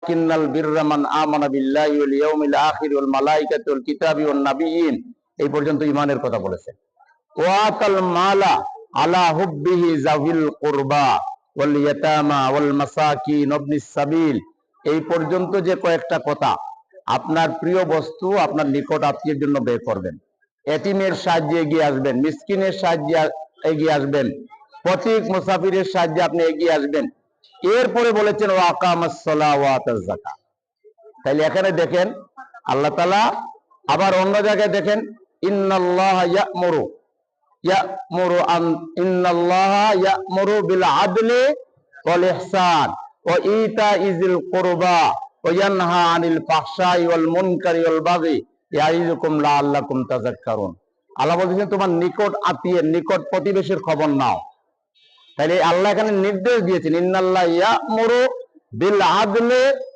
কিন্নাল বিররা মান আমানা বিল্লাহি ওয়াল ইয়াউমিল আখির ওয়াল মালাইকাতি ওয়াল কিতাবি ওয়ান নাবিয়্যিন, এই পর্যন্ত ঈমানের কথা বলেছে। ওয়া আতাল মালা আলা হুব্বিহি যাবিল কুরবা ওয়াল ইয়াতামা ওয়াল মাসাকিন ওয়াবনিস সাবিল, এই পর্যন্ত যে কয়েকটা কথা, আপনার প্রিয় বস্তু আপনার নিকট আত্মীয়ের জন্য ব্যয় করবেন, এতিমের সাহায্যে এগিয়ে আসবেন, মিসকিনের সাহায্যে এগিয়ে আসবেন, পথিক মুসাফিরের সাহায্যে আপনি এগিয়ে আসবেন। এরপরে বলেছেন ওয়া আকামাস সালাহ ওয়া আতাজ যাকাত। তাহলে এখানে দেখেন আল্লাহ তাআলা আবার অন্য জায়গায় দেখেন ইন্নাল্লাহা ইয়া'মুরু বিল আদলি ওয়াল ইহসান ওয়া ইতাইজিল কুরবা ওয়া ইয়ানহা আনিল ফাহশাই ওয়াল মুনকারি ওয়াল বাগি ইয়াইযুকুম লাআল্লাকুম তাযাক্কারুন। আল্লাহ বলছেন তোমার নিকট আত্মীয়ের, নিকট প্রতিবেশীর খবর নাও। তাহলে আল্লাহ এখানে নির্দেশ দিয়েছেন ইন্নাল্লাহা ইয়া'মুরু বিল আদলি